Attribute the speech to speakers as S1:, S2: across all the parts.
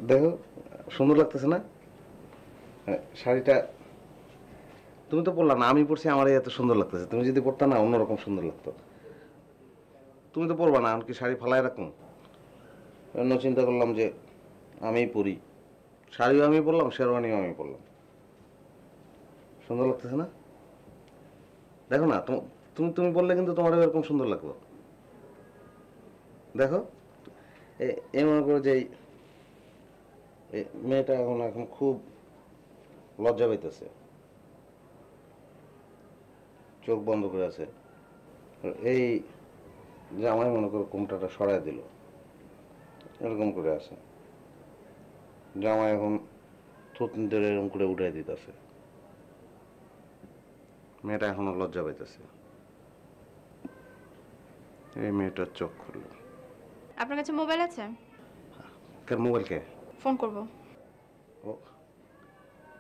S1: দেখো সুন্দর লাগতেছে না শাড়িটা? তুমি তো পরলা না, আমি পরছি, আমার এত সুন্দর লাগতেছে। তুমি যদি পরতা না অন্যরকম সুন্দর লাগতো। তুমি তো পরবা না, কি শাড়ি ফালায় রাখুন? অন্য চিন্তা করলাম যে আমিই পরি, শাড়িও আমি পরলাম, শেরওয়ানিও আমি পরলাম। সুন্দর লাগতেছে না? দেখো না, তুমি তুমি বললে কিন্তু তোমার এরকম সুন্দর লাগলো। দেখো এই মনে করো যে এই মেয়েটা এখন এখন খুব লজ্জা পাইতেছে, চোখ বন্ধ করে আছে। এই জামাই মনে করো কোমটাটা সরাই দিল, এরকম করে আছে। জামাই এখন থুতনি ধরে এরকম করে উঠাই দিতেছে। মেয়েটা এখনো লজ্জা পাইতেছে। এই মেয়েটার চোখ খুললো।
S2: আপনার কাছে মোবাইল আছে?
S1: কার মোবাইল? কে
S2: ফোন করব?
S1: ও,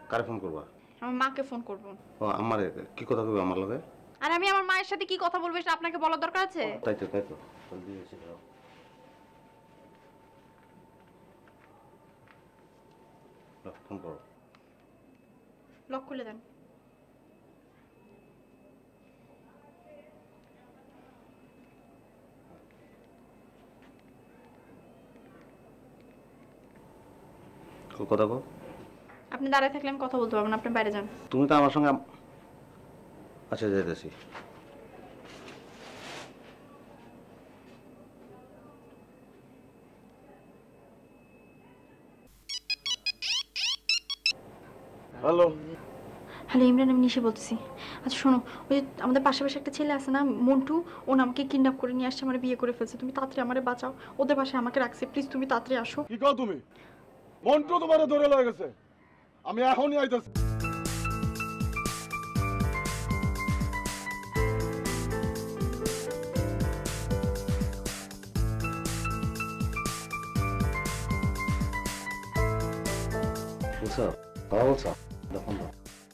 S1: কারে ফোন করবা?
S2: আমার মাকে ফোন করব।
S1: ও আমার, কি কথা কইবা আমার লগে?
S2: আর আমি আমার মায়ের সাথে কি কথা বলবো সেটা আপনাকে বলার দরকার আছে?
S1: তাই তো তাই তো, জলদি এসে দাও। ফোন করো।
S2: লক খুলে দেন।
S1: কথা কো।
S2: আপনি দাঁড়ায় থাকলে আমি কথা বলতে পারবো না, আপনি বাইরে যান।
S1: তুমি তো আমার সঙ্গে আচ্ছা যাইতেছি। হ্যালো
S2: হ্যালো ইমরান, আমি নিশি বলতেছি। আচ্ছা শোনো, ওই যে আমাদের পাশাপাশি একটা ছেলে আছে না, মন্টু, ও না আমাকে কিডন্যাপ করে নিয়ে আসছে, আমার বিয়ে করে ফেলছে। তুমি তাড়াতাড়ি আমারে বাঁচাও, ওদের বাসায় আমাকে রাখছে, প্লিজ তুমি তাড়াতাড়ি আসো।
S3: কি কও তুমি? মন্টু তোমারে ধরে লয়ে গেছে, আমি এখনই আইতাছি।
S1: বলছো? কথা বলছো? দেখুন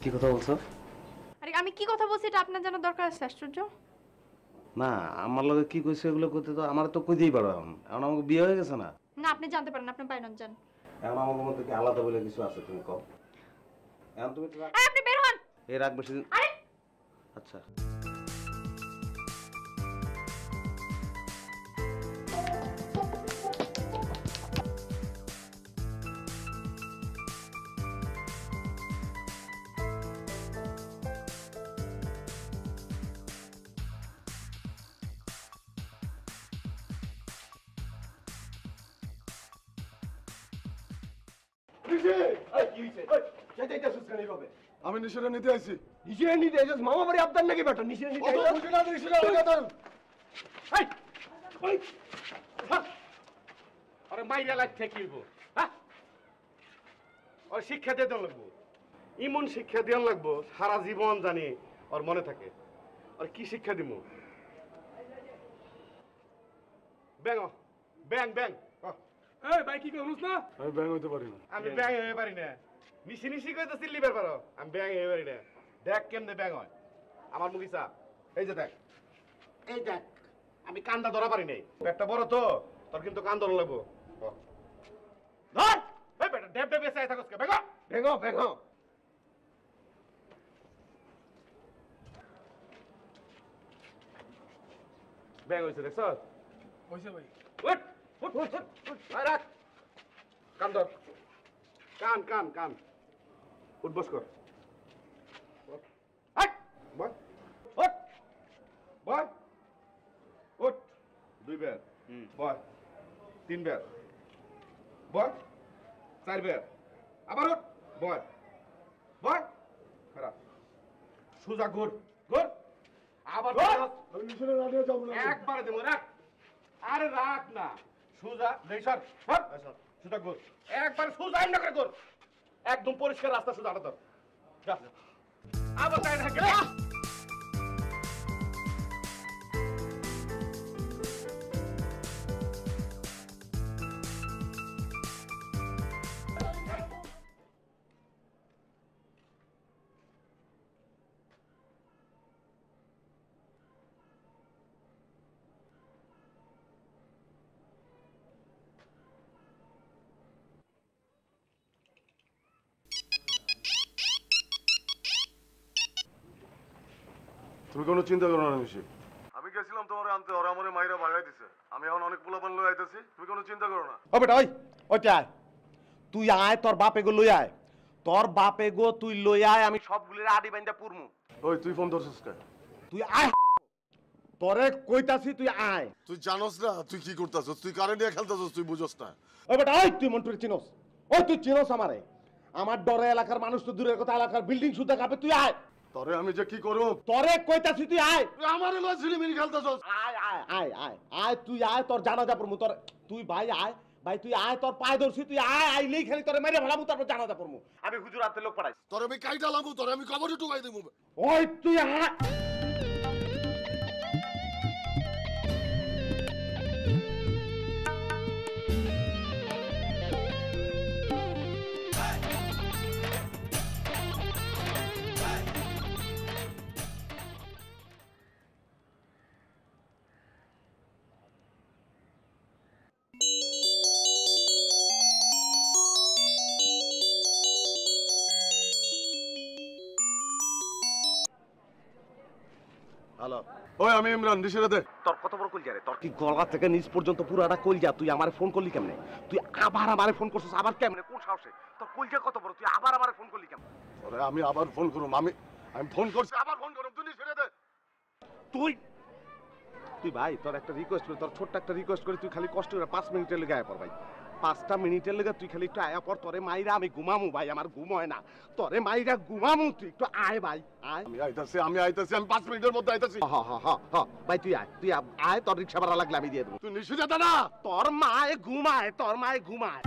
S1: কি কথা বলছো?
S2: আরে আমি কি কথা বলছি এটা আপনার জানার দরকার আছে? আশ্চর্য।
S1: না, আমার লগে কি কইছে এগুলো করতে তো আমার তো কইতেই পারো। এখন এখন আমাকে বিয়ে হয়ে গেছে না?
S2: না আপনি জানতে পারেন, আপনি বাইরে যান।
S1: এখন আমার মধ্যে কি আলাদা বলে কিছু আছে? তুমি কও। এখন তুমি তো
S2: আরে আপনি বের হন।
S1: এই রাখবে সেদিন।
S2: আরে
S1: আচ্ছা
S3: আমি নিশারা নিতে আইছি।
S4: নিশিয়ে নিতে এসেছ মামা বাড়ি আপনার নাকি বেটা? নিশিয়ে নিতে
S5: আরে মাইরা লাগছে কি হইব? হ্যাঁ, ওর শিক্ষা দিয়ে দেওয়া লাগবো, ইমন শিক্ষা দেওয়া লাগবো সারা জীবন জানি ওর মনে থাকে। আর কি শিক্ষা দিব? ব্যাং ব্যাং ব্যাং।
S3: এই ভাই কি কইছস না? আমি ব্যাং হইতে পারি না।
S5: আমি ব্যাং হয়ে পারি না। নিশি নিশি কইতে চিল্লিবার পারো, আমি ব্যাং হয়ে পারি না। দেখ কেমনে ব্যাং হয় আমার মুখি চাপ। এই যে দেখ, এই দেখ, আমি কান্দা ধরা পারি নাই। পেটটা বড় তো, তোর কিন্তু কান ধরা লাগবো। ধর এই বেটা, ডেব ডেব এসে থাকস কে? ব্যাং
S4: ভেঙো ভেঙো।
S5: ব্যাং হইছে দেখছ?
S3: হইছে ভাই।
S5: উঠ উঠ উঠ উঠ, আয় রাখ কান ধর, কান কান কান, উঠ বস কর, আয় বল, উঠ বল, উঠ, 2 বার বল, 3 বার বল, 4 বার আবার উঠ বল বল, খারাপ সোজা ঘুর ঘুর, আবার
S3: আমি নিশারা না দিয়ে যাব না।
S5: একবারে দেবো, রাখ, আরে রাখ না, সোজা দেই সর, সোজা ঘুর, একবার সোজা এমন করে ঘুর, একদম পরিষ্কার রাস্তা সোজা আটা ধর, যা আবার তাই না গেলে
S3: তুমি কোনো চিন্তা করো না নিশি, আমি গেছিলাম তোমার আনতে, ওরা আমার মাইরা ভাগাই দিছে। আমি এখন অনেক পোলাপান লই আইতেছি, তুমি কোনো চিন্তা করো না।
S5: ও বেটা ওইটা আয়, তুই আয়, তোর বাপে গো লই আয়, তোর বাপে গো তুই লই আয়, আমি সবগুলির আডি বাইন্দা পুরমু।
S3: ওই তুই ফোন ধরছিস কে?
S5: তুই আয়, তোরে কইতাছি তুই আয়।
S3: তুই জানোস না তুই কি করতেছস, তুই কারে নিয়ে খেলতেছস, তুই বুঝোস না।
S5: ওই বেটা ওই, তুই মন্টুরে চিনোস? ওই তুই চিনোস আমারে? আমার ডরে এলাকার মানুষ তো দূরের কথা, এলাকার বিল্ডিং সুদ্ধা কাঁপে। তুই আয়,
S3: তোরে আমি যে কি করব,
S5: তোরে কইতাছি তুই আয়।
S3: তুই আমারে লয় ঝিলিমিলি খেলতেছস।
S5: আয় আয় আয় আয় আয়, তুই আয়, তোর জানাজা পড়মু। তোর তুই ভাই আয়, ভাই তুই আয়, তোর পায়ে ধরছি, তুই আয়, আইলেই খালি তোরে মেরে ফেলামু, তারপর জানাজা পড়মু। আমি হুজুরাতে লোক পাঠাইছি।
S3: তোরে আমি কাইটা লামু, তোরে আমি কবরে ঢুকাই দেবো।
S5: ওই তুই আয়।
S3: হ্যালো, ওই আমি ইমরান, নিশিরে দে।
S5: তোর কত বড় কলজা রে? তোর কি গলা থেকে নিচ পর্যন্ত পুরাটা কলজা? তুই আমারে ফোন করলি কেমনে? তুই আবার আমারে ফোন করছিস? আবার কেমনে? কোন সাহসে? তোর কলজা কত বড়? তুই আবার আমারে ফোন করলি কেমনে?
S3: ওরে আমি আবার ফোন করুম, আমি ফোন করছি, আবার ফোন করুম, তুই নিশিরে দে।
S5: তুই ভাই, তোর একটা রিকোয়েস্ট করি, তোর ছোট্ট একটা রিকোয়েস্ট করি, তুই খালি কষ্ট করে 5 মিনিটের লেগে আয়া পর ভাই। 5টা মিনিটের লেগে তুই খালি একটু আয়া পর। তোরে মাইরা আমি ঘুমামু ভাই, আমার ঘুম হয় না। তোরে মাইরা ঘুমামু, তুই একটু আয় ভাই, আয়।
S3: আমি আইতাছি, আমি 5 মিনিটের মধ্যে আইতাছি।
S5: ভাই তুই আয়, তুই আয়, তোর রিক্সা ভাড়া লাগলে আমি দিয়ে দেবো।
S3: তুই নিশিরে দে না।
S5: তোর মায়ে ঘুমায়, তোর মায়ে ঘুমায়।